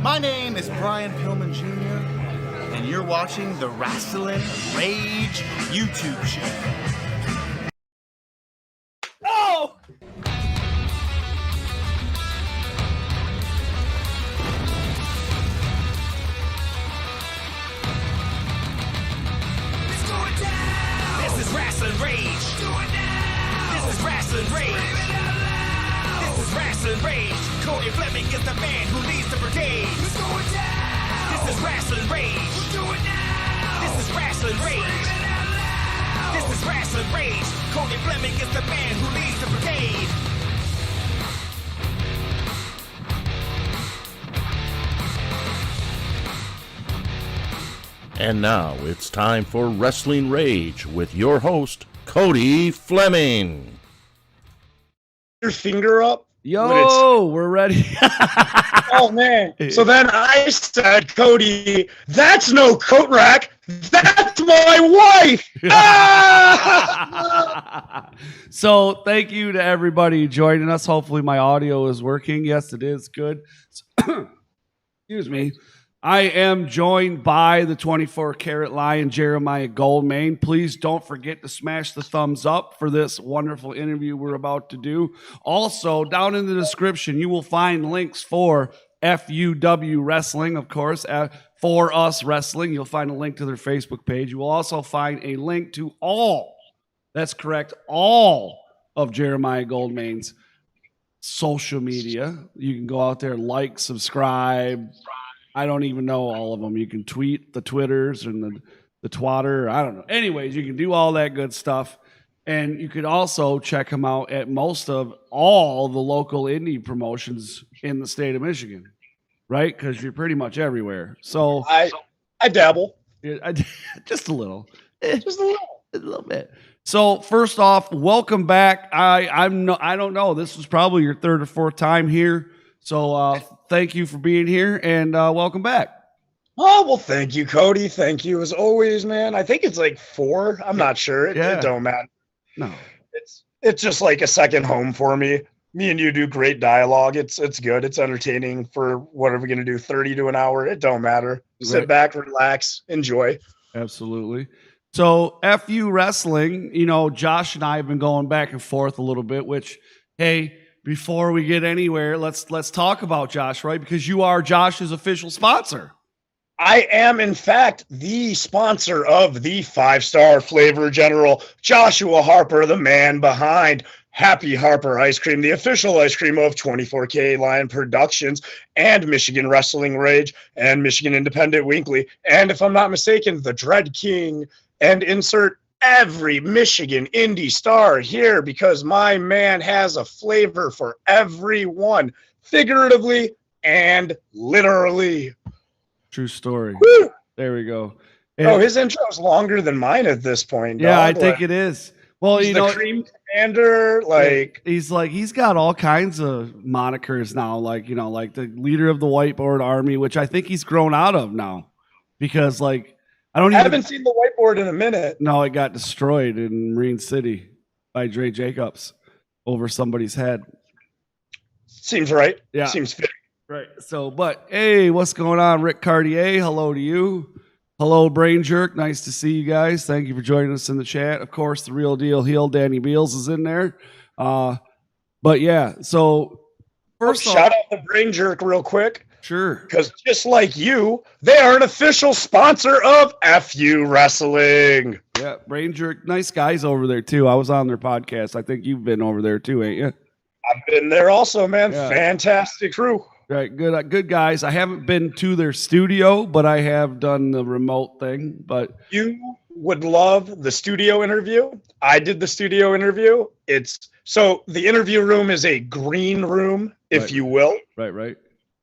My name is Brian Pillman Jr., and you're watching the Rasslin Rage YouTube show. Oh! It's going down! This is Rasslin Rage! It's going down! This is Rasslin Rage! Scream it out loud! This is Rasslin Rage! Cody Fleming is the man who leads the brigade! It's going down! This is Rasslin Rage! We'll do it now! This is Rasslin Rage! Scream it out loud! This is Rasslin Rage! Cody Fleming is the man who leads the brigade! And now it's time for Rasslin Rage with your host, Cody Fleming. Your finger up. Yo, we're ready. Oh, man. So then I said, Cody, that's no coat rack. That's my wife. Ah! So thank you to everybody joining us. Hopefully my audio is working. Yes, it is. Good. Excuse me. I am joined by the 24-karat lion, Jeremiah Goldmain. Please don't forget to smash the thumbs up for this wonderful interview we're about to do. Also, down in the description, you will find links for FUW Wrestling, of course, For Us Wrestling. You'll find a link to their Facebook page. You will also find a link to all of Jeremiah Goldmain's social media. You can go out there, like, subscribe. I don't even know all of them. You can tweet the Twitters and the Twatter. I don't know. Anyways, you can do all that good stuff. And you could also check them out at most of all the local indie promotions in the state of Michigan, right? Because you're pretty much everywhere. So I dabble. Just a little. Just a little bit. So first off, welcome back. I don't know. This was probably your third or fourth time here. So thank you for being here and welcome back. Oh, well, thank you, Cody. Thank you as always, man. I think it's like 4. I'm not sure. It don't matter. No. It's just like a second home for me. Me and you do great dialogue. It's good. It's entertaining for what are we going to do, 30 to an hour? It don't matter. Sit back, relax, enjoy. Absolutely. So FU Wrestling, you know, Josh and I have been going back and forth a little bit, which, hey, before we get anywhere, let's talk about Josh, right? Because you are Josh's official sponsor. I am, in fact, the sponsor of the 5-star flavor general, Joshua Harper, the man behind Happy Harper Ice Cream, the official ice cream of 24K Lion Productions and Michigan Wrestling Rage and Michigan Independent Weekly. And if I'm not mistaken, the Dread King, and insert every Michigan indie star here, because my man has a flavor for everyone, figuratively and literally. True story. Woo! There we go. Oh, his intro is longer than mine at this point. Yeah, dog. I think it is. Well, He's the cream commander, he's got all kinds of monikers now, like the leader of the whiteboard army, which I think he's grown out of now, because I haven't seen the whiteboard in a minute. No, it got destroyed in Marine City by Dre Jacobs over somebody's head. Seems right. Yeah. Seems fit. Right. So, but hey, what's going on, Rick Cartier? Hello to you. Hello, Brain Jerk. Nice to see you guys. Thank you for joining us in the chat. Of course, the real deal heel, Danny Beals, is in there. But yeah, so first off, shout out the Brain Jerk real quick. Sure. Because just like you, they are an official sponsor of FU Wrestling. Yeah, Brain Jerk. Nice guys over there, too. I was on their podcast. I think you've been over there, too, ain't you? I've been there also, man. Yeah. Fantastic crew. Right, good guys. I haven't been to their studio, but I have done the remote thing. But you would love the studio interview. I did the studio interview. So the interview room is a green room, if you will. Right.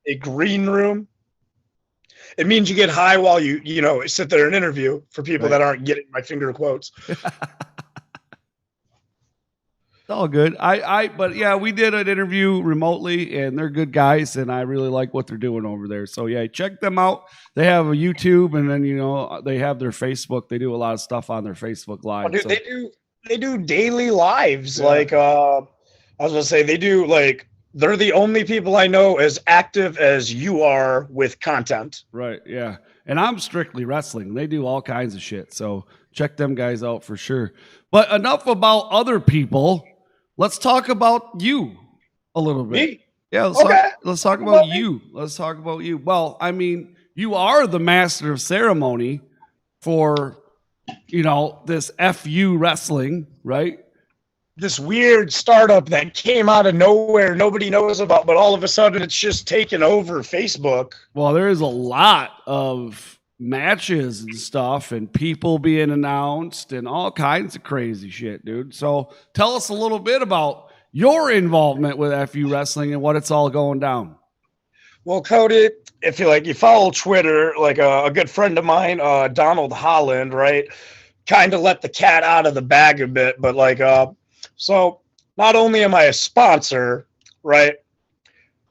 A green room. It means you get high while you sit there and interview, for people that aren't getting my finger quotes. It's all good. But yeah, we did an interview remotely, and they're good guys, and I really like what they're doing over there. So yeah, check them out. They have a YouTube, and then they have their Facebook. They do a lot of stuff on their Facebook Live. Oh, dude, they do daily lives. Yeah. Like I was gonna say, they do like they're the only people I know as active as you are with content. Right. Yeah. And I'm strictly wrestling. They do all kinds of shit. So check them guys out for sure. But enough about other people. Let's talk about you a little bit. Me? Yeah. Let's talk about you. Let's talk about you. Well, I mean, you are the master of ceremony for, this FU wrestling, right? This weird startup that came out of nowhere, nobody knows about, but all of a sudden it's just taken over Facebook. Well, there is a lot of matches and stuff and people being announced and all kinds of crazy shit, dude. So tell us a little bit about your involvement with FU wrestling and what it's all going down. Well, Cody, if you follow Twitter, like a good friend of mine, Donald Holland, right, kind of let the cat out of the bag a bit, but so not only am I a sponsor, right,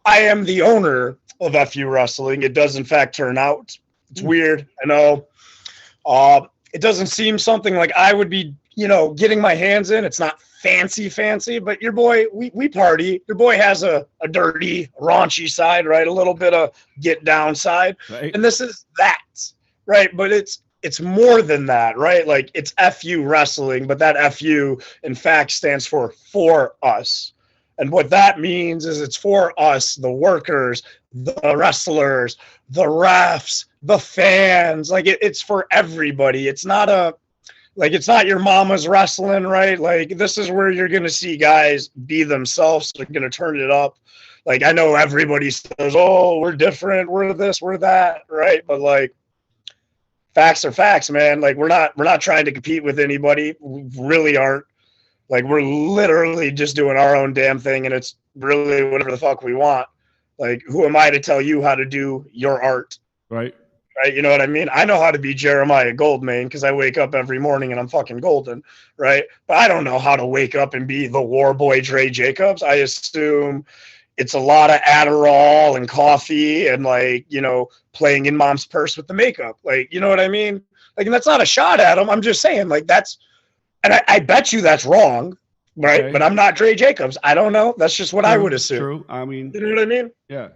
I am the owner of FU Wrestling. It does, in fact, turn out. It's weird, I know. It doesn't seem something like I would be, getting my hands in. It's not fancy, but your boy, we party. Your boy has a dirty, raunchy side, right, a little bit of get down side. Right. And this is that, right, but it's more than that, right? Like it's FU wrestling, but that FU in fact stands for us. And what that means is it's for us, the workers, the wrestlers, the refs, the fans. Like it's for everybody. It's not it's not your mama's wrestling, right? Like this is where you're going to see guys be themselves. They're going to turn it up. Like I know everybody says, oh, we're different. We're this, we're that, right? But like, facts are facts, man. Like we're not trying to compete with anybody. We really aren't. Like we're literally just doing our own damn thing, and it's really whatever the fuck we want. Like who am I to tell you how to do your art? Right. Right. You know what I mean? I know how to be Jeremiah Goldmain because I wake up every morning and I'm fucking golden. Right. But I don't know how to wake up and be the war boy Dre Jacobs. I assume it's a lot of Adderall and coffee and playing in mom's purse with the makeup. Like, you know what I mean? Like, and that's not a shot at him. I'm just saying and I bet you that's wrong. Right. Okay. But I'm not Dre Jacobs. I don't know. That's just what I would assume. True. I mean, you know what I mean? Yeah.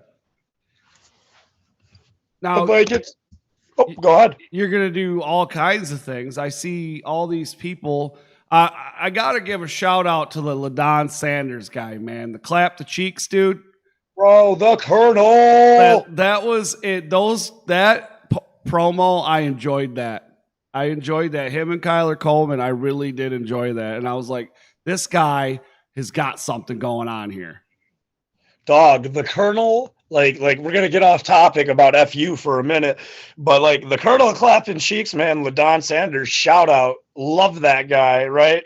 Now, go ahead. You're going to do all kinds of things. I see all these people. I got to give a shout out to the LaDon Sanders guy, man. The clap the cheeks, dude. Bro, the Colonel. That was it. That promo, I enjoyed that. Him and Kyler Coleman, I really did enjoy that. And I was like, this guy has got something going on here. Dog, the Colonel, like we're going to get off topic about FU for a minute, but like the Colonel clapping cheeks, man, LaDon Sanders, shout out. Love that guy, right?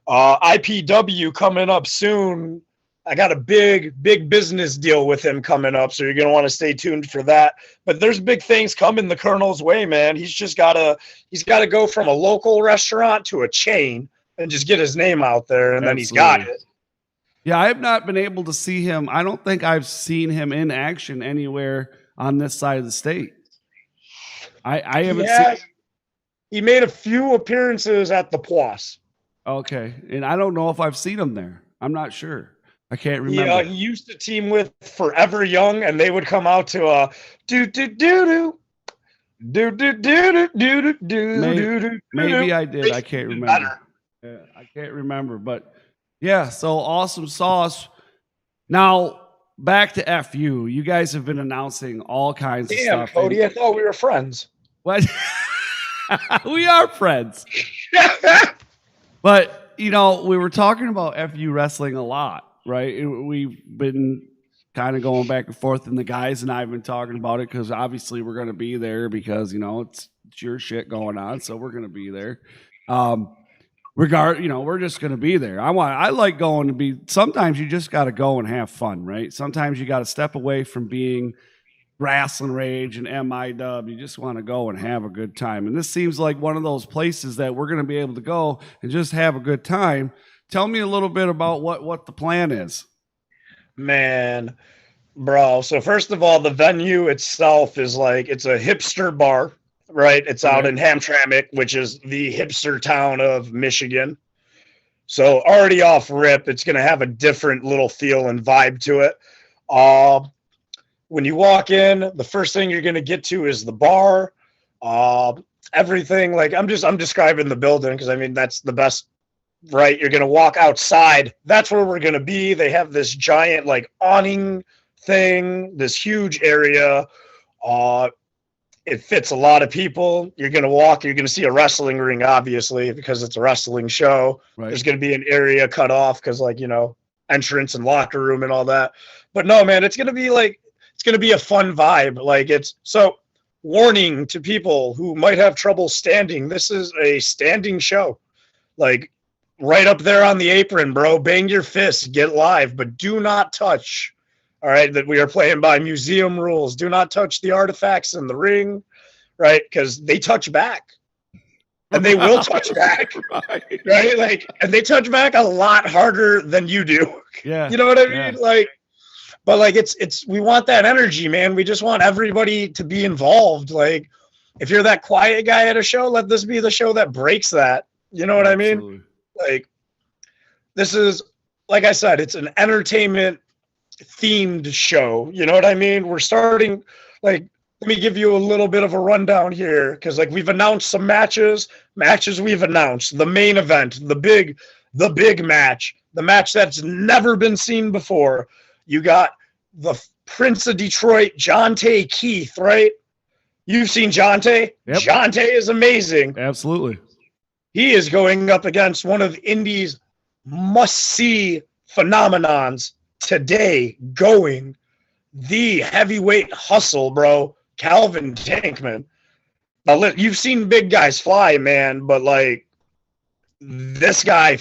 IPW coming up soon. I got a big business deal with him coming up, so you're going to want to stay tuned for that. But there's big things coming the Colonel's way, man. He's got to go from a local restaurant to a chain and just get his name out there, and Absolutely. Then he's got it. Yeah, I have not been able to see him. I don't think I've seen him in action anywhere on this side of the state. I haven't seen. He made a few appearances at the Poise. Okay, and I don't know if I've seen him there. I'm not sure. I can't remember. Yeah, he used to team with Forever Young, and they would come out to do do do do do do do do do do. Maybe I did. I can't remember. Yeah, I can't remember, but yeah. So awesome sauce. Now back to FU. You guys have been announcing all kinds of stuff. Damn, Cody, I thought we were friends. What? We are friends. But we were talking about FU wrestling a lot. Right, we've been kind of going back and forth, and the guys and I have been talking about it because obviously we're going to be there because it's your shit going on, so we're going to be there. We're just going to be there. I like going to be. Sometimes you just got to go and have fun, right? Sometimes you got to step away from being Rasslin Rage and MIW. You just want to go and have a good time, and this seems like one of those places that we're going to be able to go and just have a good time. Tell me a little bit about what the plan is. Man, bro. So first of all, the venue itself is it's a hipster bar, right? It's out in Hamtramck, which is the hipster town of Michigan. So already off rip, it's going to have a different little feel and vibe to it. When you walk in, the first thing you're going to get to is the bar. Everything, like, I'm describing the building because, I mean, that's the best, right? You're going to walk outside. That's where we're going to be. They have this giant, like, awning thing, this huge area. It fits a lot of people. You're going to walk. You're going to see a wrestling ring, obviously, because it's a wrestling show. Right. There's going to be an area cut off because, like, you know, entrance and locker room and all that. But no, man, it's going to be like, it's going to be a fun vibe. Like, it's so, warning to people who might have trouble standing. This is a standing show. Like, right up there on the apron, bro. Bang your fists, get live, but do not touch. All right, that we are playing by museum rules. Do not touch the artifacts in the ring, right? Because they touch back. And they will touch back. Right? Like, and they touch back a lot harder than you do. Yeah. You know what I mean? Like, but like it's we want that energy, man. We just want everybody to be involved. Like, if you're that quiet guy at a show, let this be the show that breaks that. You know what I mean? Like, this is, like I said, it's an entertainment themed show. You know what I mean? We're starting, like, let me give you a little bit of a rundown here, because, like, we've announced some matches we've announced. The main event, the big match, the match that's never been seen before. You got the Prince of Detroit, Jonte Keith, right? You've seen Jonte? Yep. Jonte is amazing. Absolutely. He is going up against one of Indy's must-see phenomenons today, going the heavyweight hustle, bro, Calvin Tankman. Now, you've seen big guys fly, man, but, like, this guy,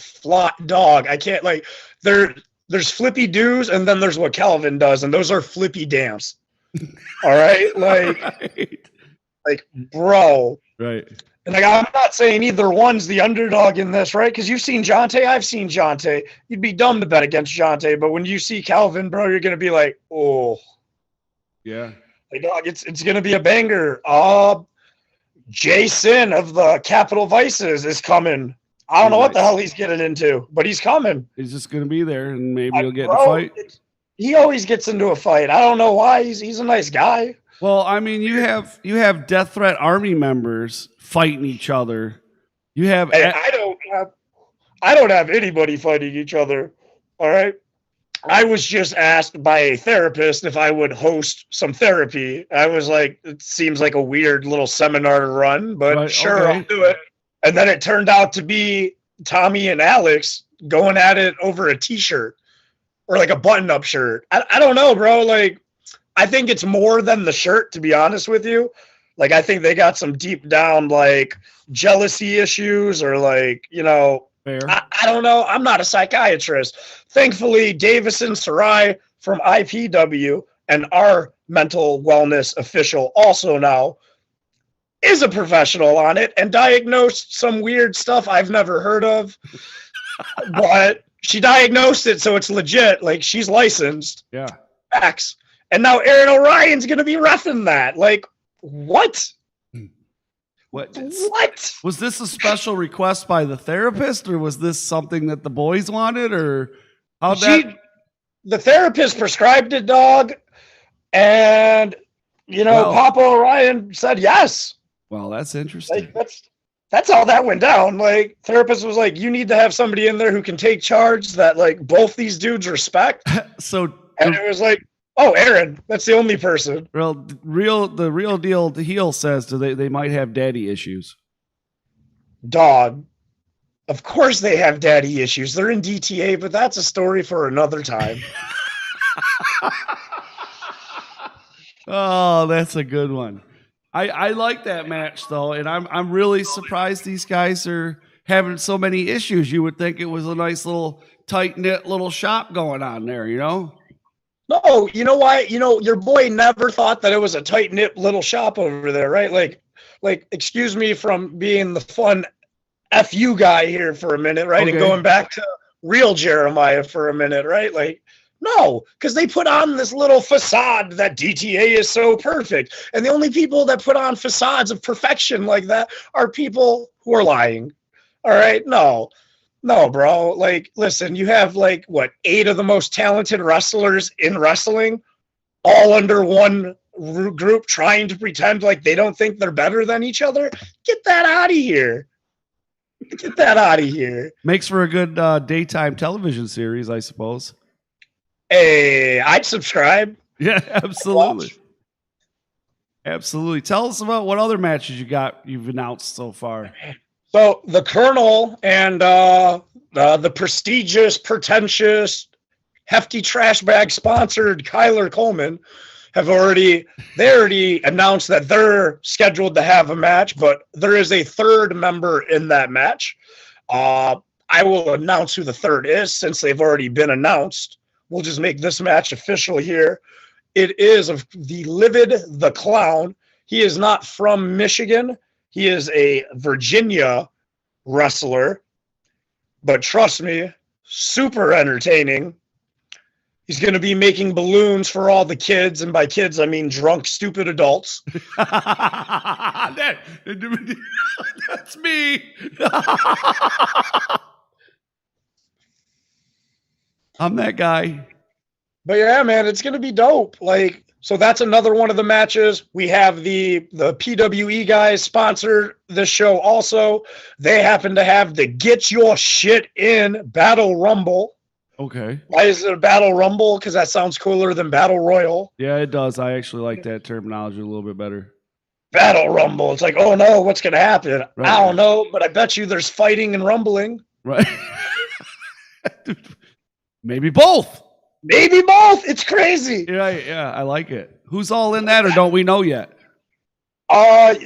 dog, I can't, like, there's flippy doos, and then there's what Calvin does, and those are flippy dams. All right? Like, like, bro. Right. And, like, I'm not saying either one's the underdog in this, right? Because you've seen Jonte, I've seen Jonte. You'd be dumb to bet against Jonte, but when you see Calvin, bro, you're going to be like, oh. Yeah. Like, dog, it's going to be a banger. Jason of the Capital Vices is coming. I don't know what the hell he's getting into, but he's coming. He's just going to be there, and maybe he'll get in a fight. He always gets into a fight. I don't know why. He's a nice guy. Well, I mean, you have Death Threat Army members fighting each other. You have. Hey, I don't have anybody fighting each other. All right. I was just asked by a therapist if I would host some therapy. I was like, it seems like a weird little seminar to run, but right, sure, okay. I'll do it. And then it turned out to be Tommy and Alex going at it over a T-shirt or like a button-up shirt. I don't know, bro. Like, I think it's more than the shirt, to be honest with you. Like, I think they got some deep down, like, jealousy issues or, like, you know, I don't know. I'm not a psychiatrist. Thankfully, Davison Sarai from IPW and our mental wellness official also now is a professional on it and diagnosed some weird stuff I've never heard of. But she diagnosed it, so it's legit. Like, she's licensed. Yeah. Facts. And now Aaron O'Ryan's going to be roughing that. Like, what? What? Was this a special request by the therapist, or was this something that the boys wanted, or how that? The therapist prescribed it, dog, and Papa O'Ryan said yes. Well, that's interesting. Like, that's how that went down. Like, therapist was like, you need to have somebody in there who can take charge that, like, both these dudes respect. And it was like, oh, Aaron, that's the only person. The real deal. The heel says they might have daddy issues. Dog, of course they have daddy issues. They're in DTA, but that's a story for another time. Oh, that's a good one. I like that match though, and I'm really surprised these guys are having so many issues. You would think it was a nice little tight knit little shop going on there, you know. No, you know why? Your boy never thought that it was a tight-knit little shop over there, right? Like, excuse me from being the fun FU guy here for a minute, right? Okay. And going back to real Jeremiah for a minute, right? Like, no, because they put on this little facade that DTA is so perfect. And the only people that put on facades of perfection like that are people who are lying. All right? No. No, bro. Like, listen, you have like what 8 of the most talented wrestlers in wrestling, all under one group, trying to pretend like they don't think they're better than each other. Get that out of here. Get that out of here. Makes for a good daytime television series, I suppose. Hey, I'd subscribe. Yeah, absolutely. Absolutely. Tell us about what other matches you've announced so far. So the Colonel and the prestigious, pretentious, hefty trash bag sponsored Kyler Coleman have already announced that they're scheduled to have a match, but there is a third member in that match. I will announce who the third is since they've already been announced. We'll just make this match official here. It is of the Livid the Clown. He is not from Michigan. He is a Virginia wrestler, but trust me, super entertaining. He's going to be making balloons for all the kids, and by kids, I mean drunk, stupid adults. That's me. I'm that guy. But yeah, man, it's going to be dope. Like, so that's another one of the matches. We have the PWE guys sponsor this show also. They happen to have the Get Your Shit In Battle Rumble. Okay. Why is it a Battle Rumble? Because that sounds cooler than Battle Royal. Yeah, it does. I actually like that terminology a little bit better. Battle Rumble. It's like, oh no, what's going to happen? Right. I don't know, but I bet you there's fighting and rumbling. Right. Maybe both. Maybe both. It's crazy. Yeah, I like it. Who's all in that, or don't we know yet? I'm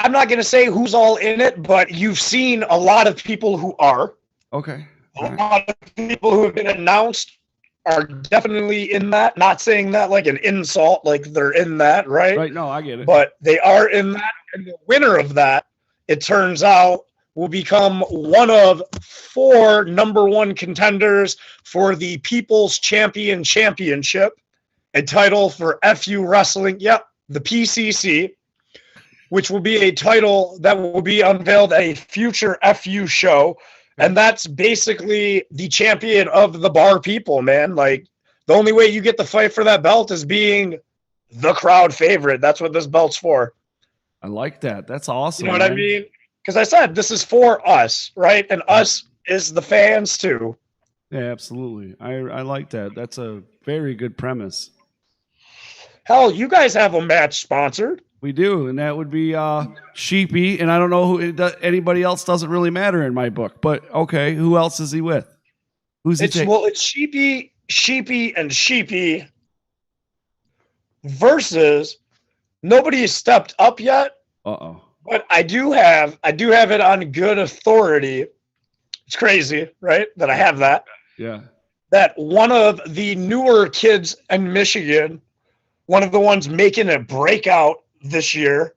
not going to say who's all in it, but you've seen a lot of people who are. Okay. A lot of people who have been announced are definitely in that. Not saying that like an insult, like they're in that, right? Right, no, I get it. But they are in that, and the winner of that, it turns out, will become one of 4 number 1 contenders for the People's Championship, a title for FU Wrestling. Yep, the PCC, which will be a title that will be unveiled at a future FU show. And that's basically the champion of the bar people, man. Like, the only way you get the fight for that belt is being the crowd favorite. That's what this belt's for. I like that. That's awesome. You know what I mean? Because I said this is for us, right? And us is the fans too. Yeah, absolutely. I like that. That's a very good premise. Hell, you guys have a match sponsored. We do, and that would be Sheepy, and I don't know anybody else. Doesn't really matter in my book, but okay, who else is he with? Who's he? It's Sheepy, and Sheepy versus nobody has stepped up yet. Uh-oh. But I do have it on good authority. It's crazy, right? That I have that. Yeah. That one of the newer kids in Michigan, one of the ones making a breakout this year,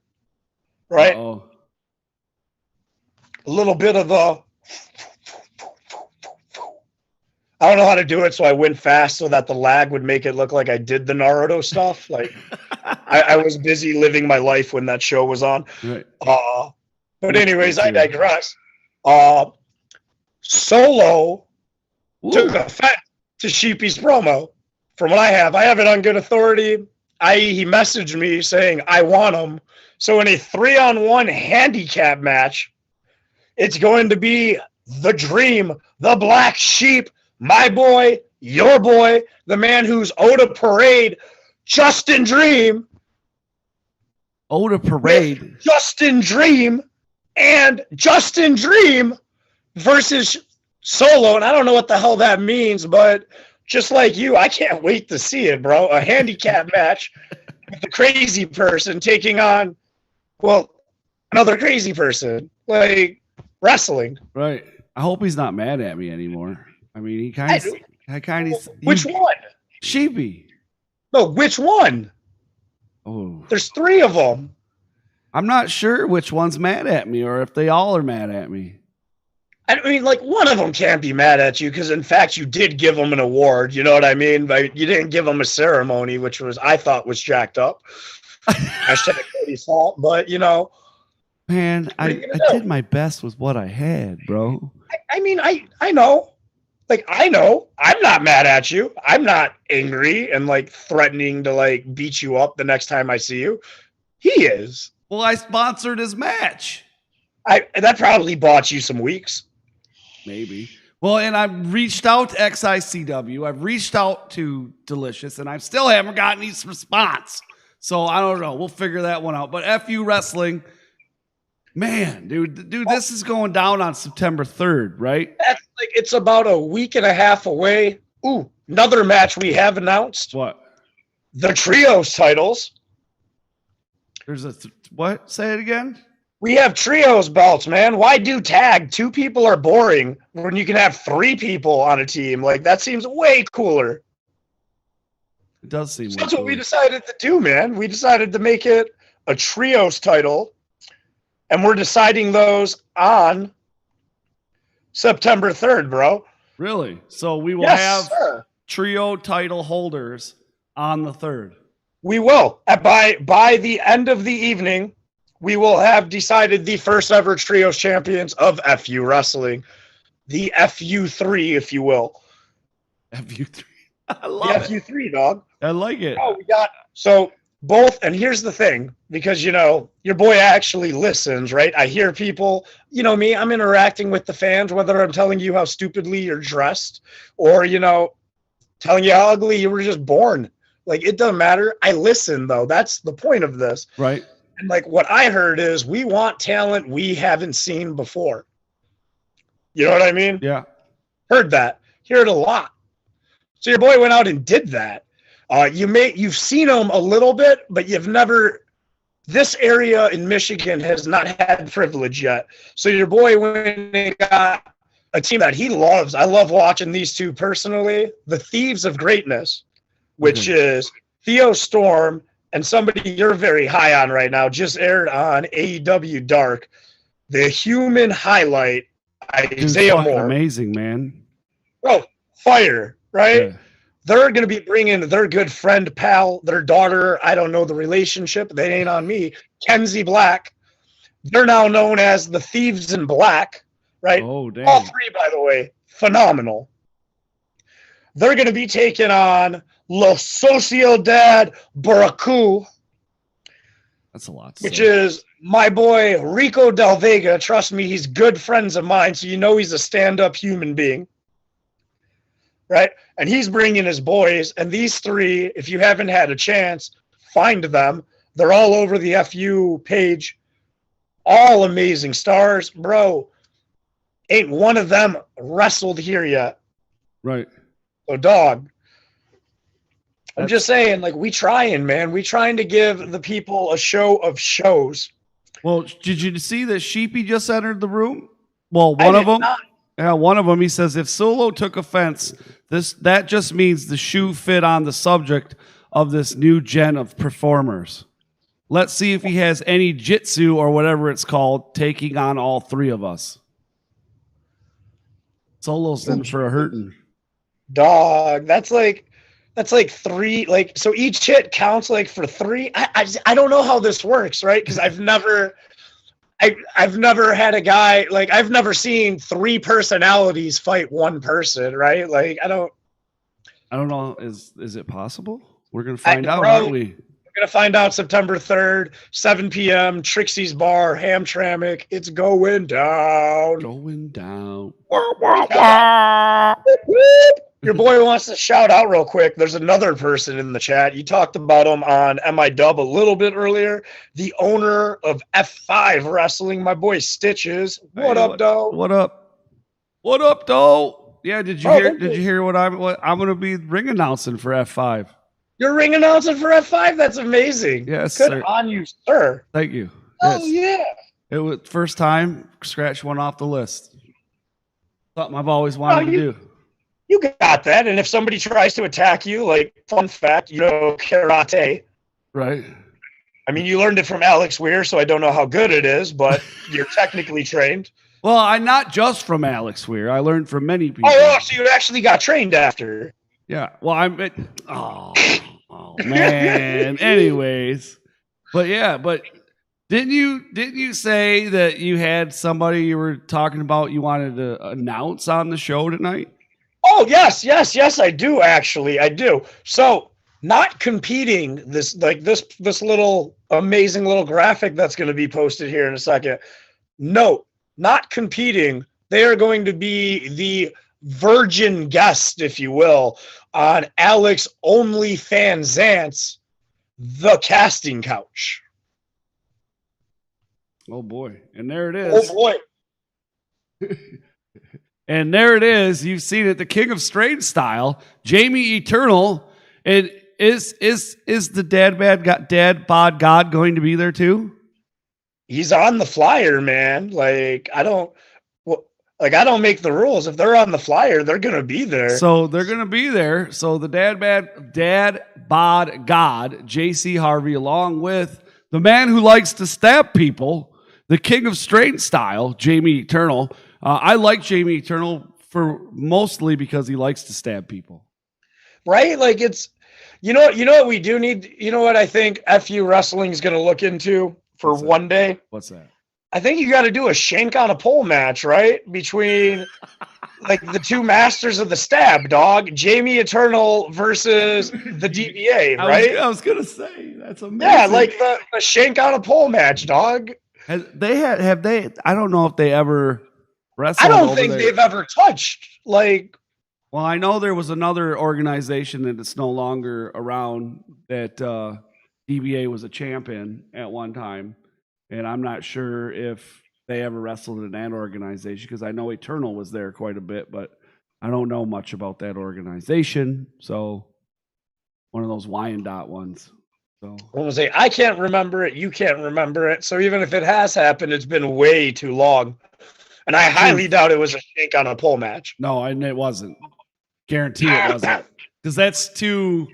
right? Uh-oh. A little bit of the I don't know how to do it, so I went fast so that the lag would make it look like I did the Naruto stuff. Like I was busy living my life when that show was on. Right. But anyways, I digress. Solo took offense to Sheepy's promo. From what I have it on good authority. He messaged me saying, I want him. So in a 3-on-1 handicap match, it's going to be the Dream, the Black Sheep, my boy, your boy, the man who's Oda Parade, Justin Dream. Oda Parade. Justin Dream and Justin Dream versus Solo. And I don't know what the hell that means, but just like you, I can't wait to see it, bro. A handicap match with the crazy person taking on, well, another crazy person. Like, wrestling. Right. I hope he's not mad at me anymore. I mean, he kind of. Which one? Sheepy. No, which one? Oh. There's 3 of them. I'm not sure which one's mad at me or if they all are mad at me. I mean, like, one of them can't be mad at you because, in fact, you did give them an award. You know what I mean? But you didn't give them a ceremony, which I thought was jacked up. Hashtag Cody's fault, but, you know. Man, I did my best with what I had, bro. I mean, I know. Like, I know. I'm not mad at you. I'm not angry and like threatening to like beat you up the next time I see you. He is. Well, I sponsored his match. That probably bought you some weeks. Maybe. Well, and I've reached out to XICW. I've reached out to Delicious, and I still haven't gotten any response. So I don't know. We'll figure that one out. But FU Wrestling, man, dude, this is going down on September 3rd, right? That's like, it's about a week and a half away. Ooh, another match we have announced. What? The trios titles. There's a what? Say it again. We have trios belts, man. Why do tag? 2 people are boring when you can have 3 people on a team. Like, that seems way cooler. It does seem. So that's what we decided to do, man. We decided to make it a trios title, and we're deciding those on September 3rd, bro. Really? So we will Yes, have sir. trio title holders on the 3rd. We will. By the end of the evening, we will have decided the first ever trios champions of FU Wrestling. The FU3, if you will. FU3. I The love it. FU3, dog. I like it. Oh, we got so both, and here's the thing, because you know your boy actually listens, right? I hear people, you know me, I'm interacting with the fans, whether I'm telling you how stupidly you're dressed or telling you how ugly you were just born. Like, it doesn't matter. I listen, though. That's the point of this. Right. And like what I heard is we want talent we haven't seen before. You know what I mean? Yeah. Heard that. Hear it a lot. So your boy went out and did that. You've seen him a little bit, but you've never. This area in Michigan has not had privilege yet. So your boy went and got a team that he loves. I love watching these two personally. The Thieves of Greatness, which is Theo Storm and somebody you're very high on right now, just aired on AEW Dark. The Human Highlight, Isaiah Fucking Moore. amazing, man. Bro, fire, right? Yeah. They're going to be bringing their good friend, pal, their daughter. I don't know the relationship. They ain't on me. Kenzie Black. They're now known as the Thieves in Black, right? Oh, damn. All 3, by the way, phenomenal. They're going to be taking on La Sociedad Baracu, That's a lot. which is my boy Rico Del Vega. Trust me, he's good friends of mine, so you know he's a stand-up human being. Right? And he's bringing his boys, and these 3, if you haven't had a chance, find them. They're all over the FU page. All amazing stars. Bro, ain't one of them wrestled here yet. right. So, dog, I'm just saying, like, we trying, man. We trying to give the people a show of shows. Well, did you see that Sheepy just entered the room? Well, one of them. Not. Yeah, one of them. He says if Solo took offense, that just means the shoe fit on the subject of this new gen of performers. Let's see if he has any jitsu or whatever it's called taking on all 3 of us. Solo's in for a hurting. Dog, that's like 3, like, so each hit counts like for 3. I don't know how this works, right? Because I've never had a guy, like, I've never seen 3 personalities fight one person, right? Like, I don't know. Is it possible? We're gonna find out, bro, aren't we? We're gonna find out September 3rd, 7 p.m. Trixie's Bar, Hamtramck. It's going down. Going down. Your boy wants to shout out real quick. There's another person in the chat. You talked about him on MIW a little bit earlier. The owner of F5 Wrestling, my boy Stitches. What up, Doe? What up? What up, Doe? Yeah, did you hear what I'm going to be ring announcing for F5? You're ring announcing for F5? That's amazing. Yes, Good sir. on you, sir. Thank you. Oh, Yes. yeah. It was first time, scratch one off the list. Something I've always wanted to do. You got that. And if somebody tries to attack you, like, fun fact, you know karate. Right. I mean, you learned it from Alex Weir, so I don't know how good it is, but you're technically trained. Well, I'm not just from Alex Weir. I learned from many people. Oh, so you actually got trained after. Yeah. Well, oh man. Anyways. But yeah, but Didn't you say that you had somebody you were talking about you wanted to announce on the show tonight? Oh, yes, I do, actually. I do. So, not competing, this little amazing little graphic that's going to be posted here in a second. No, not competing. They are going to be the virgin guest, if you will, on Alex OnlyFans Zance, The Casting Couch. Oh boy. And there it is. Oh boy. And there it is. You've seen it. The King of Strange style, Jamie Eternal. And is the dad bod God going to be there too? He's on the flyer, man. I don't make the rules. If they're on the flyer, they're gonna be there. So they're gonna be there. So the dad bod God, JC Harvey, along with the man who likes to stab people, the King of Strange style, Jamie Eternal. I like Jamie Eternal for mostly because he likes to stab people. Right? Like it's, you know what we do need. You know what I think FU Wrestling is gonna look into for one day. What's that? I think you got to do a shank on a pole match, right? Between like the two masters of the stab, dog. Jamie Eternal versus the DBA, right? I was going to say, that's amazing. Yeah, like the shank on a pole match, dog. Have they, I don't know if they ever wrestled. I don't think they've ever touched. Like, well, I know there was another organization that it's no longer around that DBA was a champion at one time. And I'm not sure if they ever wrestled in that organization because I know Eternal was there quite a bit, but I don't know much about that organization. So one of those Wyandotte ones. So I'm gonna say I can't remember it. You can't remember it. So even if it has happened, it's been way too long. And I highly doubt it was a shank on a pole match. No, and it wasn't. Guarantee it wasn't. Because that's too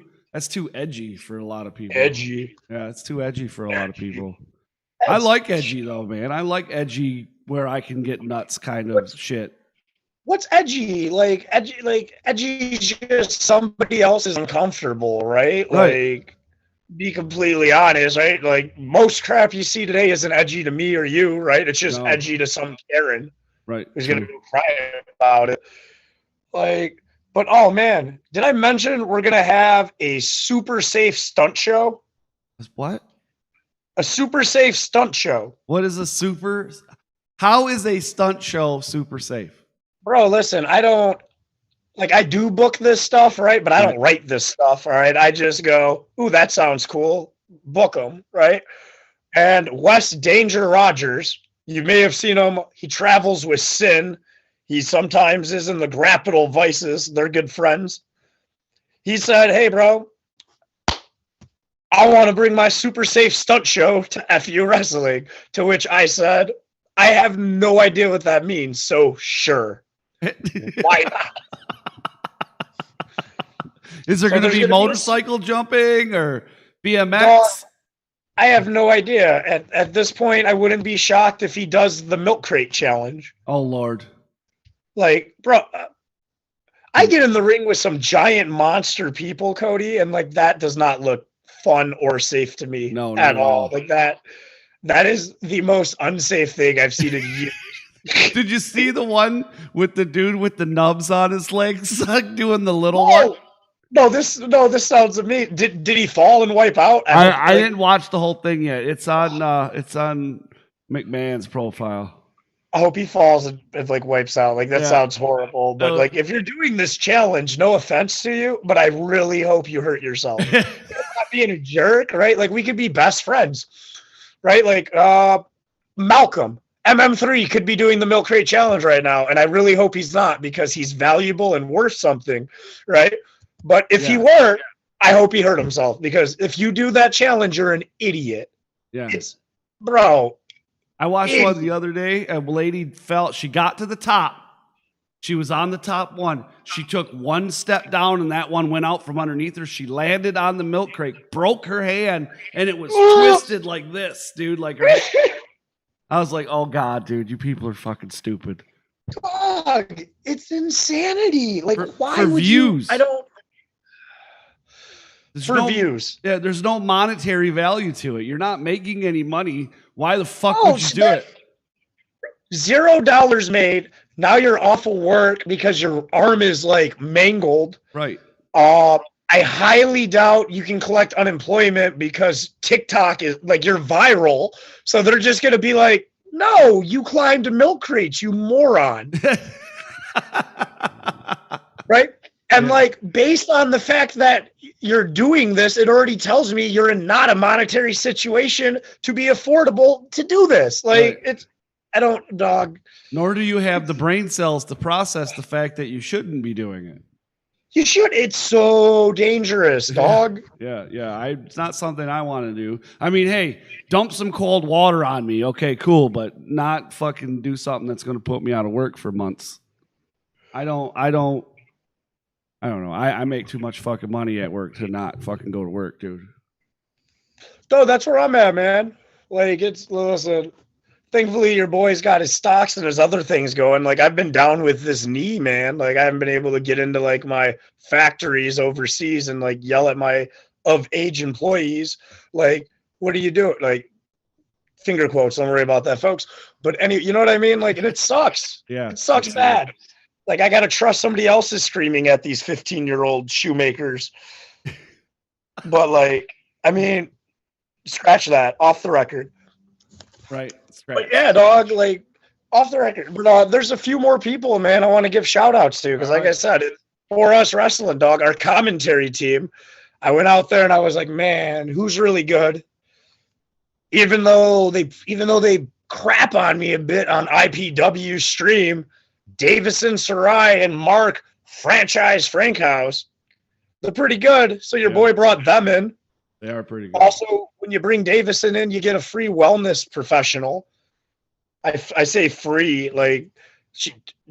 edgy for a lot of people. Edgy. Yeah, it's too edgy for a lot of people. I like edgy though, man. I like edgy where I can get nuts kind of shit. What's edgy? Edgy is just somebody else is uncomfortable, right? Like, be completely honest, right? Like most crap you see today isn't edgy to me or you, right? It's just edgy to some Karen, right? Who's gonna be crying about it. Like, but oh man, did I mention we're gonna have a super safe stunt show? What? A super safe stunt show. What is a super? How is a stunt show super safe? Bro, listen, I do book this stuff, right? But I don't write this stuff, all right? I just go, ooh, that sounds cool. Book them, right? And Wes Danger Rogers, you may have seen him. He travels with Sin. He sometimes is in the Grappital Vices. They're good friends. He said, hey, bro, I want to bring my super safe stunt show to FU Wrestling, to which I said, I have no idea what that means, so sure. Why not? Is there going to be motorcycle jumping or BMX? No, I have no idea. At this point, I wouldn't be shocked if he does the milk crate challenge. Oh, Lord. Like, bro, I get in the ring with some giant monster people, Cody, and like that does not look fun or safe to me at all. Like that is the most unsafe thing I've seen in years. Did you see the one with the dude with the nubs on his legs doing the little one? No, this sounds amazing. Did he fall and wipe out? I didn't watch the whole thing yet. It's on McMahon's profile. I hope he falls and like wipes out. Like that sounds horrible. But like if you're doing this challenge, no offense to you, but I really hope you hurt yourself. You're not being a jerk, right? Like we could be best friends, right? Like Malcolm. MM3 could be doing the milk crate challenge right now, and I really hope he's not because he's valuable and worth something, right? But if he were, I hope he hurt himself because if you do that challenge, you're an idiot. Yeah, bro. I watched one the other day. A lady she got to the top. She was on the top one. She took one step down, and that one went out from underneath her. She landed on the milk crate, broke her hand, and it was twisted like this, dude. Like her. I was like, oh, God, dude, you people are fucking stupid. Dog, it's insanity. Like, why for would views. I don't. for views. Yeah, there's no monetary value to it. You're not making any money. Why the fuck would you do it? $0 made. Now you're off of work because your arm is like mangled. Right. I highly doubt you can collect unemployment because TikTok is like you're viral. So they're just going to be like, no, you climbed milk crates, you moron. Right. And like, based on the fact that you're doing this, it already tells me you're in not a monetary situation to be affordable to do this. Like I don't, dog. Nor do you have the brain cells to process the fact that you shouldn't be doing it. You should. It's so dangerous, dog. Yeah. It's not something I want to do. I mean, hey, dump some cold water on me. Okay, cool. But not fucking do something that's going to put me out of work for months. I don't know. I make too much fucking money at work to not fucking go to work, dude. No, that's where I'm at, man. Like, listen, thankfully your boy's got his stocks and his other things going. Like, I've been down with this knee, man. Like, I haven't been able to get into like my factories overseas and like yell at my of age employees. Like, what do you do? Like, finger quotes. Don't worry about that, folks. But you know what I mean? Like, and it sucks. Yeah. It sucks bad. Like, I got to trust somebody else is screaming at these 15-year-old shoemakers. But like, I mean, scratch that off the record. Right. But yeah, dog, like off the record. But there's a few more people, man, I want to give shout outs to because, like I said, For Us Wrestling, dog, our commentary team. I went out there and I was like, man, who's really good? Even though they crap on me a bit on IPW stream, Davison Sarai and Mark Franchise Frankhouse, they're pretty good. So your boy brought them in. They are pretty good. Also, when you bring Davison in, you get a free wellness professional. I say free, like,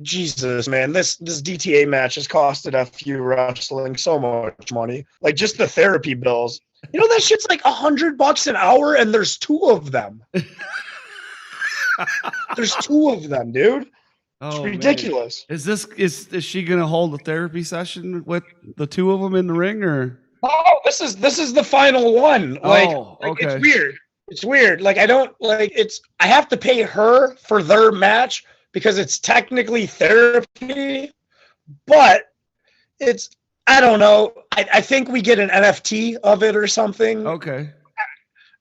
Jesus, man, this DTA match has costed FU Wrestling so much money. Like, just the therapy bills. You know, that shit's like $100 an hour, and there's 2 of them. There's 2 of them, dude. It's ridiculous. Man. Is she gonna hold a therapy session with the 2 of them in the ring, or? Oh, this is the final one. Like, okay. It's weird. It's weird. Like, I have to pay her for their match because it's technically therapy, but I don't know. I think we get an NFT of it or something. Okay.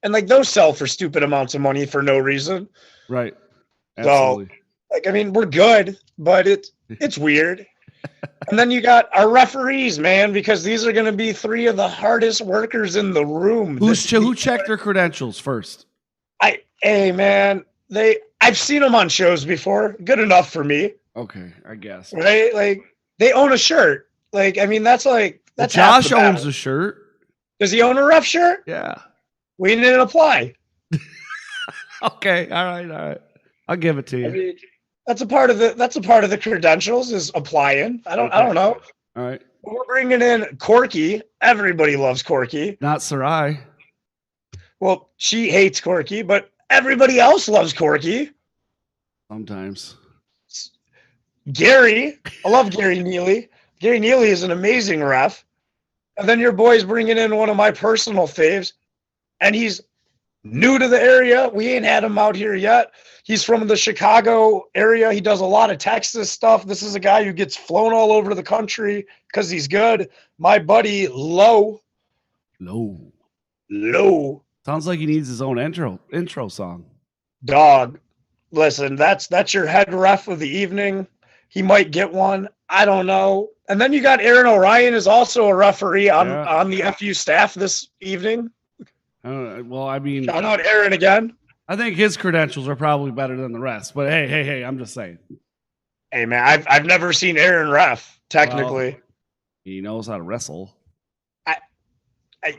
And like, those sell for stupid amounts of money for no reason. Right. Absolutely. So, like, I mean, we're good, but it's weird. And then you got our referees, man, because these are going to be 3 of the hardest workers in the room. Who checked their credentials first? Hey, man, I've seen them on shows before. Good enough for me. Okay, I guess. Right? Like, they own a shirt. Like, I mean, that's Josh owns a shirt. Does he own a ref shirt? Yeah. We didn't apply. Okay. All right. I'll give it to you. I mean, that's a part of the credentials is applying. I don't know. All right. We're bringing in Corky. Everybody loves Corky. Not Sarai. Well, she hates Corky, but everybody else loves Corky. Sometimes. Gary. I love Gary Neely. Gary Neely is an amazing ref. And then your boy's bringing in one of my personal faves, and he's new to the area. We ain't had him out here yet. He's from the Chicago area. He does a lot of Texas stuff. This is a guy who gets flown all over the country because he's good. My buddy, Low. Sounds like he needs his own intro song. Dog. Listen, that's your head ref of the evening. He might get one. I don't know. And then you got Aaron Orion is also a referee on the FU staff this evening. Well, I mean, shout out Aaron again. I think his credentials are probably better than the rest, but hey, I'm just saying. Hey, man, I've never seen Aaron ref, technically. Well, he knows how to wrestle.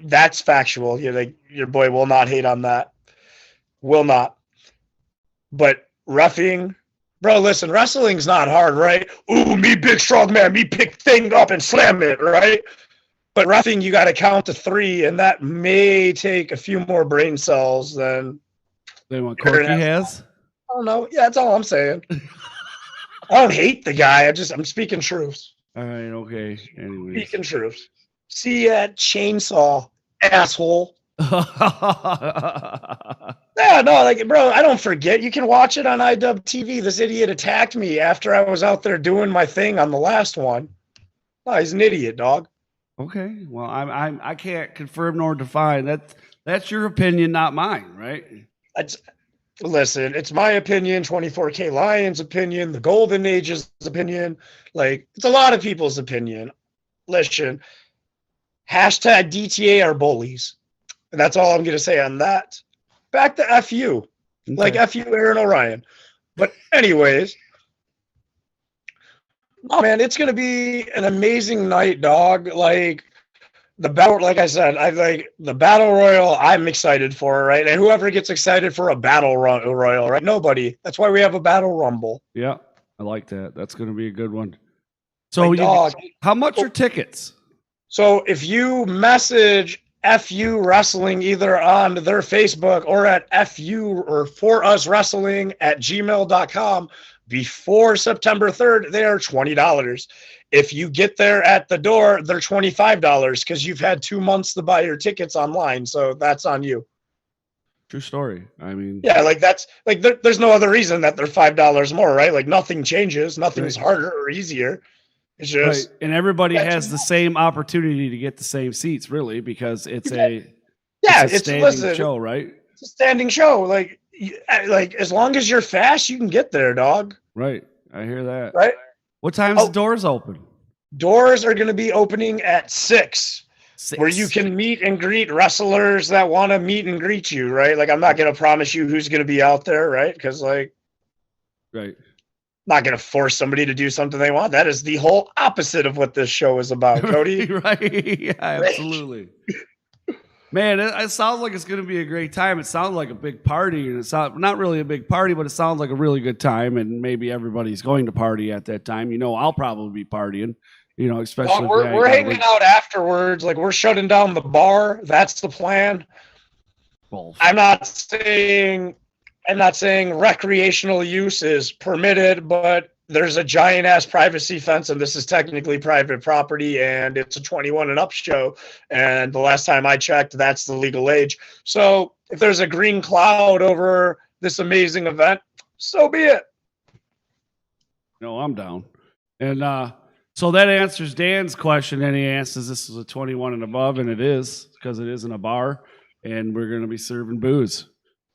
That's factual. Your boy will not hate on that. Will not. But reffing, bro, listen, wrestling's not hard, right? Ooh, me big strong man, me pick thing up and slam it, right? But reffing, you got to count to 3, and that may take a few more brain cells than what Corky has. I don't know. Yeah, that's all I'm saying. I don't hate the guy. I'm speaking truths. All right, okay. Anyways. Speaking truths. See you at Chainsaw, asshole. Yeah, no, like, bro, I don't forget. You can watch it on IWTV. This idiot attacked me after I was out there doing my thing on the last one. No, he's an idiot, dog. Okay, well, I can't confirm nor define. That's your opinion, not mine, right? Listen, it's my opinion, 24K Lions opinion, the Golden Age's opinion. Like, it's a lot of people's opinion. Listen, hashtag DTA are bullies. And that's all I'm going to say on that. Back to FU. Okay. Like, FU Aaron O'Ryan. But anyways, oh, man, it's going to be an amazing night, dog. Like, the battle, like I said, I like the battle royal. I'm excited for, right? And whoever gets excited for a battle royal, right? Nobody. That's why we have a battle rumble. Yeah, I like that. That's going to be a good one. So, how much are tickets? So, if you message FU Wrestling either on their Facebook or at FU or For Us Wrestling at gmail.com before September 3rd, they are $20. If you get there at the door, they're $25 because you've had 2 months to buy your tickets online. So that's on you. True story. I mean, yeah, like that's like there's no other reason that they're $5 more, right? Like nothing changes, nothing's harder or easier. It's just and everybody has the same opportunity to get the same seats, really, because it's a standing show, right? It's a standing show. Like as long as you're fast, you can get there, dog. Right. I hear that. Right. What time's the doors open? Doors are going to be opening at 6, where you can meet and greet wrestlers that want to meet and greet you, right? Like, I'm not going to promise you who's going to be out there, right? Because, like, right. Not going to force somebody to do something they want. That is the whole opposite of what this show is about, Cody. Right. Yeah, absolutely. Man, it sounds like it's going to be a great time. It sounds like a big party, and it's not really a big party, but it sounds like a really good time, and maybe everybody's going to party at that time. You know, I'll probably be partying, you know, especially. We're hanging out afterwards. Like, we're shutting down the bar. That's the plan. Well, I'm not saying recreational use is permitted, but there's a giant ass privacy fence, and this is technically private property, and it's a 21 and up show. And the last time I checked, that's the legal age. So if there's a green cloud over this amazing event, so be it. No, I'm down. And so that answers Dan's question, and he answers this is a 21 and above, and it is, because it isn't a bar, and we're going to be serving booze.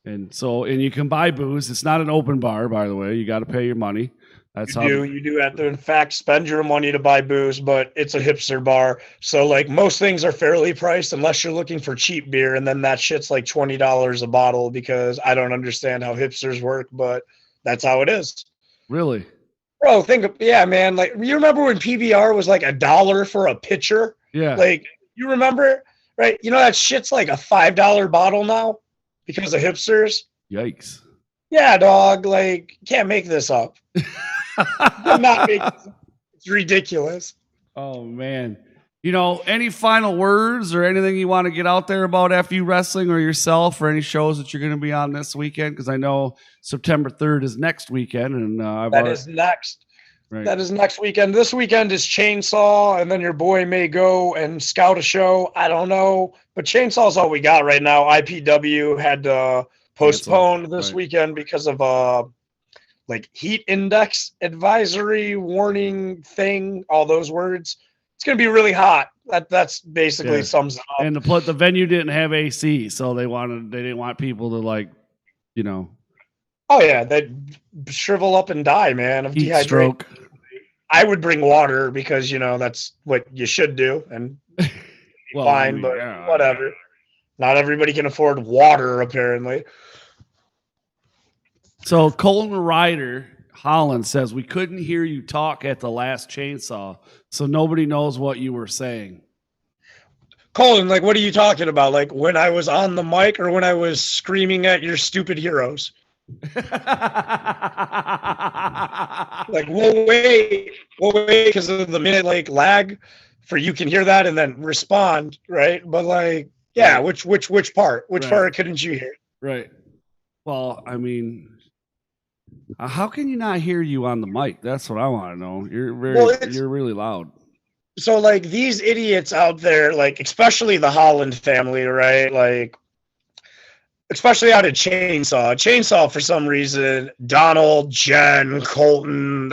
And you can buy booze. It's not an open bar, by the way. You got to pay your money. You do have to, in fact, spend your money to buy booze, but it's a hipster bar. So, like, most things are fairly priced unless you're looking for cheap beer, and then that shit's like $20 a bottle because I don't understand how hipsters work, but that's how it is. Really? Bro, man, like, you remember when PBR was like $1 for a pitcher? Yeah. Like, you remember, right? You know that shit's like a $5 bottle now because of hipsters? Yikes. Yeah, dog, like, can't make this up. Not make this up. It's ridiculous. Oh, man. You know, any final words or anything you want to get out there about FU Wrestling or yourself or any shows that you're going to be on this weekend? Because I know September 3rd is next weekend. And that is next. Right. That is next weekend. This weekend is Chainsaw, and then your boy may go and scout a show. I don't know. But Chainsaw's all we got right now. IPW had to postpone this weekend because of like heat index advisory warning thing, all those words. It's going to be really hot. That's basically sums it up. And the venue didn't have AC, so they didn't want people to, like, you know. Oh yeah, they'd shrivel up and die, man, of heat stroke. I would bring water because, you know, that's what you should do, and well, fine, I mean, but whatever. Not everybody can afford water, apparently. So Colton Ryder Holland says, we couldn't hear you talk at the last Chainsaw, so nobody knows what you were saying. Colton, like, what are you talking about? Like, when I was on the mic or when I was screaming at your stupid heroes? Like, we'll wait because of the minute, like, lag for you can hear that and then respond, right? But, like, yeah, which part? Which part couldn't you hear? Right. Well, I mean, how can you not hear you on the mic? That's what I want to know. You're really loud. So like these idiots out there, like especially the Holland family, right? Like especially out of Chainsaw for some reason, Donald, Jen, Colton,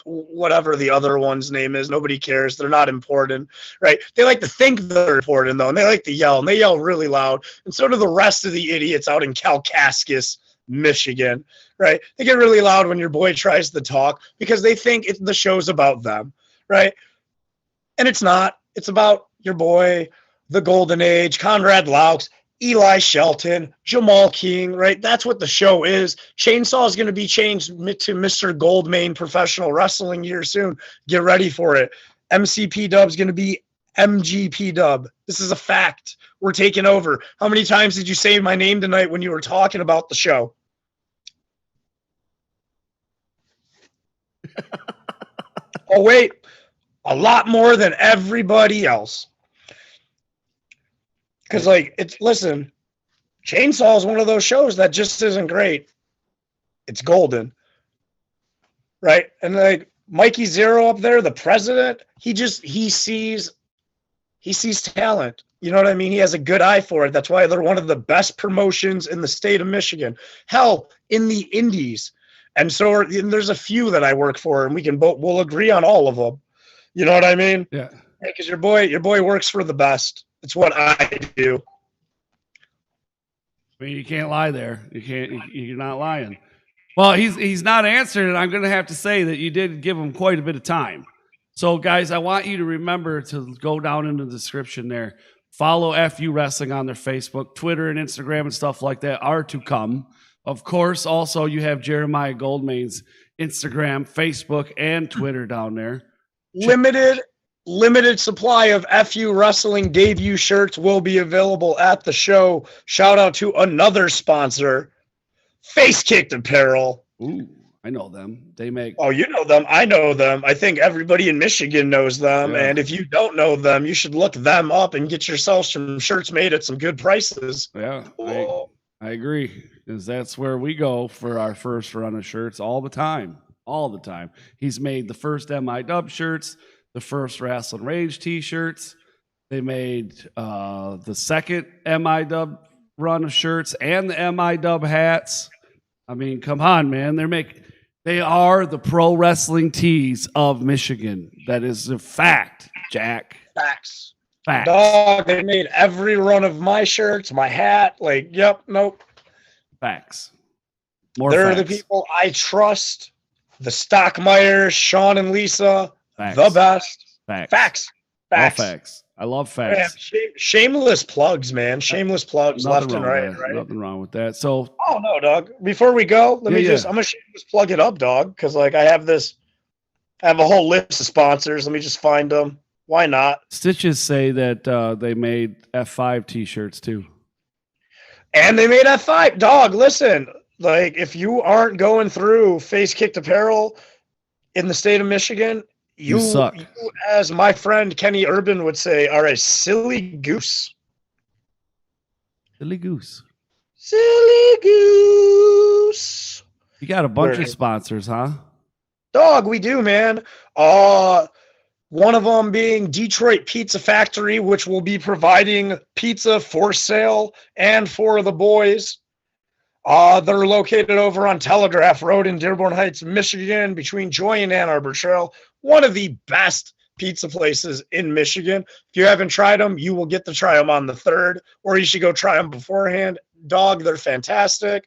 whatever the other one's name is, nobody cares. They're not important, right? They like to think they're important though, and they like to yell, and they yell really loud. And so do the rest of the idiots out in Kalkaskis, Michigan, right? They get really loud when your boy tries to talk because they think the show's about them, right? And it's not. It's about your boy, the Golden Age, Conrad Laux, Eli Shelton, Jamal King, right? That's what the show is. Chainsaw is going to be changed to Mr. Goldmain Professional Wrestling here soon. Get ready for it. MCP Dub's going to be MGP Dub. This is a fact. We're taking over. How many times did you say my name tonight when you were talking about the show? Oh, wait. A lot more than everybody else. Because, like, listen, Chainsaw is one of those shows that just isn't great. It's golden. Right? And, like, Mikey Zero up there, the president, he sees talent. You know what I mean? He has a good eye for it. That's why they're one of the best promotions in the state of Michigan. Hell, in the Indies. And so there's a few that I work for, and we'll agree on all of them. You know what I mean? Yeah. Because your boy works for the best. It's what I do. I mean, you can't lie there. You're not lying. Well, he's not answering, and I'm going to have to say that you did give him quite a bit of time. So, guys, I want you to remember to go down in the description there. Follow FU Wrestling on their Facebook, Twitter, and Instagram and stuff like that are to come. Of course, also you have Jeremiah Goldmain's Instagram, Facebook, and Twitter down there. Limited supply of FU Wrestling debut shirts will be available at the show. Shout out to another sponsor, Face Kicked Apparel. Ooh, I know them. They make... Oh, you know them. I know them. I think everybody in Michigan knows them. Yeah. And if you don't know them, you should look them up and get yourself some shirts made at some good prices. Yeah, I agree. Because that's where we go for our first run of shirts all the time. All the time. He's made the first MI Dub shirts, the first Rasslin Rage T-shirts. They made the second MI Dub run of shirts and the MI Dub hats. I mean, come on, man. They are the pro wrestling tees of Michigan. That is a fact, Jack. Facts. Facts. Dog, they made every run of my shirts, my hat. Like, yep, nope. Facts. They're the people I trust. The Stockmeyers, Sean and Lisa, facts. The best. Facts. Facts. I love facts. Man, shameless plugs, man. Shameless plugs left and right. Nothing wrong with that. So, oh no, dog. Before we go, I'm gonna shameless plug it up, dog, because like I have a whole list of sponsors. Let me just find them. Why not? Stitches say that they made F5 T-shirts too. And they made F5. Dog, listen. Like, if you aren't going through Face Kicked Apparel in the state of Michigan, you suck. You, as my friend Kenny Urban would say, are a silly goose. Silly goose. Silly goose. You got a bunch of sponsors, huh? Dog, we do, man. One of them being Detroit Pizza Factory, which will be providing pizza for sale and for the boys. They're located over on Telegraph Road in Dearborn Heights, Michigan, between Joy and Ann Arbor Trail. One of the best pizza places in Michigan. If you haven't tried them, you will get to try them on the 3rd, or you should go try them beforehand. Dog, they're fantastic.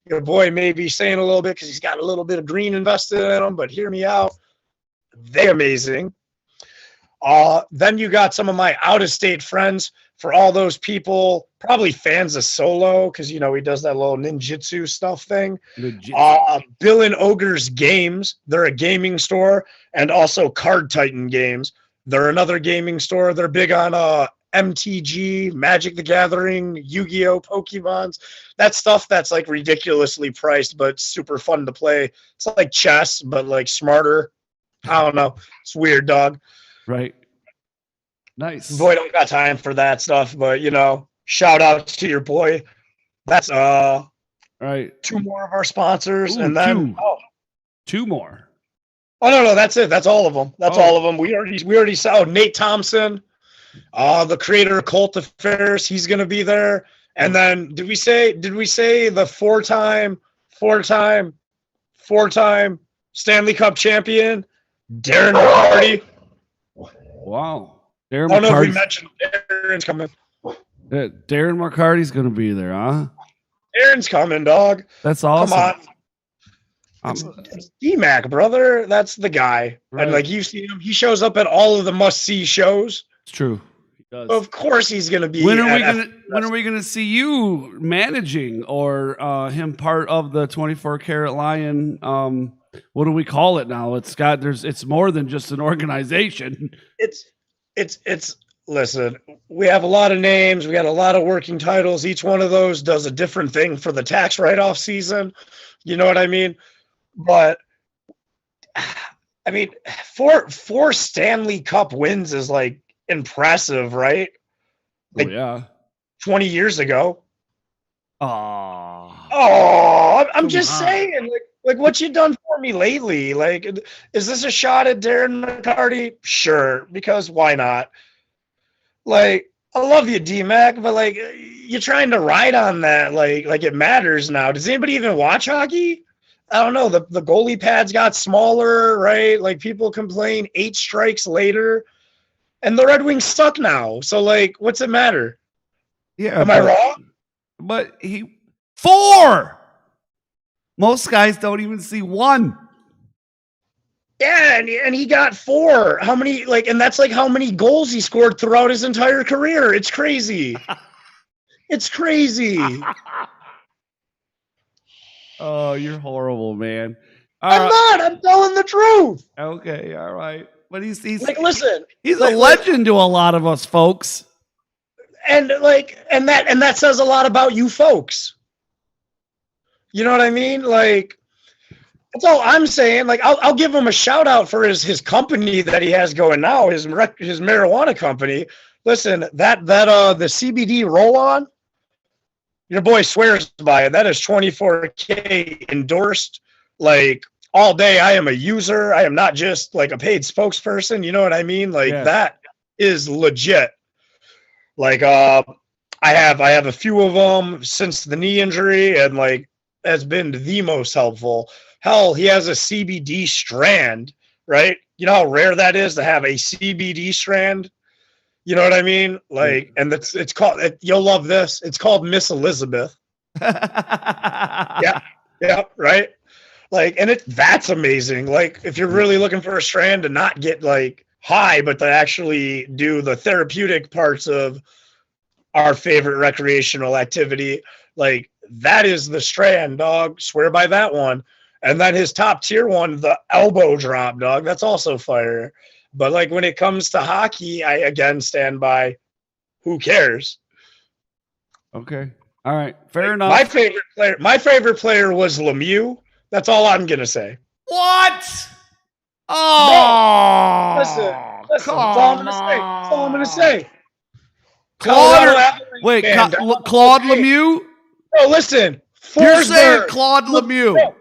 Your boy may be saying a little bit because he's got a little bit of green invested in them, but hear me out. They're amazing. Then you got some of my out-of-state friends. For all those people, probably fans of Solo, because, you know, he does that little ninjutsu stuff thing. Bill and Ogre's Games. They're a gaming store. And also Card Titan Games. They're another gaming store. They're big on MTG, Magic the Gathering, Yu-Gi-Oh, Pokemons. That stuff that's, like, ridiculously priced, but super fun to play. It's like chess, but, like, smarter. I don't know. It's weird, dog. Right. Nice. Boy, don't got time for that stuff, but you know, shout out to your boy. That's right. 2 more of our sponsors. Ooh, and then two more. Oh no, that's it. That's all of them. That's all of them. We already saw Nate Thompson, the creator of Cult Affairs. He's gonna be there. And then did we say the four-time Stanley Cup champion Darren McCarty? Wow. I don't know if we mentioned Darren's coming. Darren McCarty's going to be there, huh? Darren's coming, dog. That's awesome. Come on. It's D-Mac, brother. That's the guy. Right. And like you see him, he shows up at all of the must-see shows. It's true. He does. Of course he's going to be. When are we going to see you managing or him part of the 24 Karat Lion? What do we call it now? It's more than just an organization. It's listen, we have a lot of names, we got a lot of working titles. Each one of those does a different thing for the tax write-off season. You know what I mean? But I mean, four Stanley Cup wins is like impressive, right? Like, 20 years ago. I'm just saying, like what you done for me lately? Like, is this a shot at Darren McCarty? Sure, because why not? Like, I love you, D-Mac, but like, you're trying to ride on that like it matters now. Does anybody even watch hockey? I don't know. The goalie pads got smaller, right? Like, people complain 8 strikes later, and the Red Wings suck now. So like, what's it matter? Yeah, am I wrong? But 4. Most guys don't even see 1. Yeah, and he got 4. How many, like, and that's like how many goals he scored throughout his entire career. It's crazy. It's crazy. Oh, you're horrible, man. I'm not. I'm telling the truth. Okay, all right. But he's like, listen. He's a legend to a lot of us folks. And like, and that says a lot about you folks. You know what I mean? Like, that's all I'm saying. Like, I'll give him a shout out for his company that he has going now, his marijuana company. Listen, the CBD roll on, your boy swears by it. That is 24K endorsed. Like, all day, I am a user. I am not just like a paid spokesperson. You know what I mean? Like, that is legit. Like, I have a few of them since the knee injury, and like, has been the most helpful. Hell, he has a CBD strand, right? You know how rare that is to have a CBD strand? You know what I mean? Like, and it's called, you'll love this. It's called Miss Elizabeth. Yeah, right? Like, and that's amazing. Like, if you're really looking for a strand to not get like high, but to actually do the therapeutic parts of our favorite recreational activity, like, that is the strand, dog. Swear by that one. And then his top tier one, the elbow drop, dog. That's also fire. But like, when it comes to hockey, I again stand by who cares? Okay. All right. Fair enough. My favorite player was Lemieux. That's all I'm gonna say. What? Oh, no. Listen. That's all I'm gonna say. Claude Lemieux? No, listen. You're saying Claude Lemieux.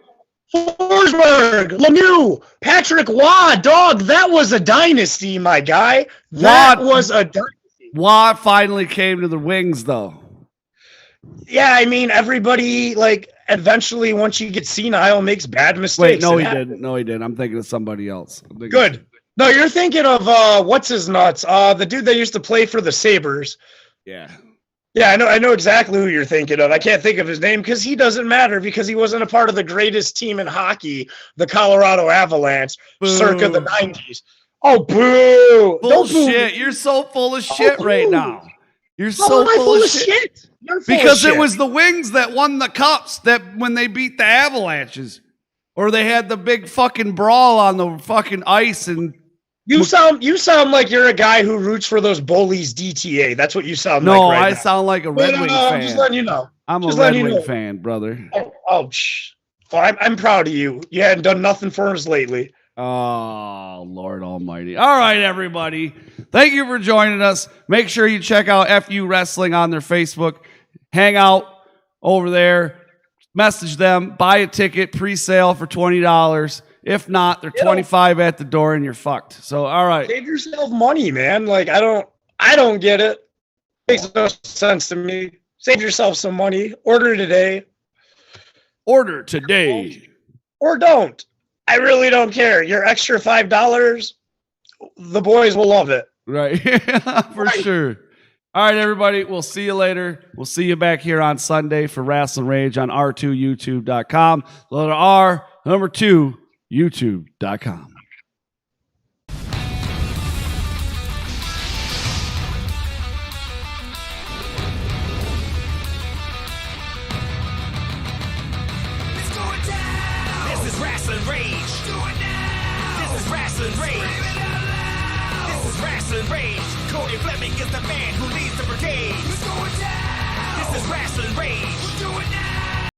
Forsberg, Lemieux, Patrick Waugh, dog. That was a dynasty, my guy. That was a dynasty. Waugh finally came to the Wings, though. Yeah, I mean, everybody, like, eventually, once you get senile, makes bad mistakes. Wait, no, he didn't. No, he didn't. I'm thinking of somebody else. Good. No, you're thinking of, what's his nuts? The dude that used to play for the Sabres. Yeah. Yeah, I know exactly who you're thinking of. I can't think of his name because he doesn't matter because he wasn't a part of the greatest team in hockey, the Colorado Avalanche, circa the 90s. Oh, boo. Bullshit. You're so full of shit right now. You're so full of shit. Because it was the Wings that won the cups that when they beat the Avalanches. Or they had the big fucking brawl on the fucking ice and You sound like you're a guy who roots for those bullies DTA. That's what you sound like right now. No, I sound like a Red Wing fan. I'm just letting you know. I'm a Red Wing fan, brother. Well, I'm proud of you. You hadn't done nothing for us lately. Oh, Lord almighty. All right, everybody. Thank you for joining us. Make sure you check out FU Wrestling on their Facebook. Hang out over there. Message them. Buy a ticket. Pre-sale for $20. If not, they're 25 at the door and you're fucked. So, all right. Save yourself money, man. Like, I don't get it. Makes no sense to me. Save yourself some money. Order today. Order today. Or don't. I really don't care. Your extra $5, the boys will love it. Right. For sure. All right, everybody. We'll see you later. We'll see you back here on Sunday for Rasslin Rage on r2youtube.com. Letter R, number 2, youtube.com. It's going down. This is Rasslin Rage. Going down. This is Rasslin Rage. This is Rasslin Rage. Cody Fleming is the man who leads the brigade. It's going down. This is Rasslin Rage. Going down.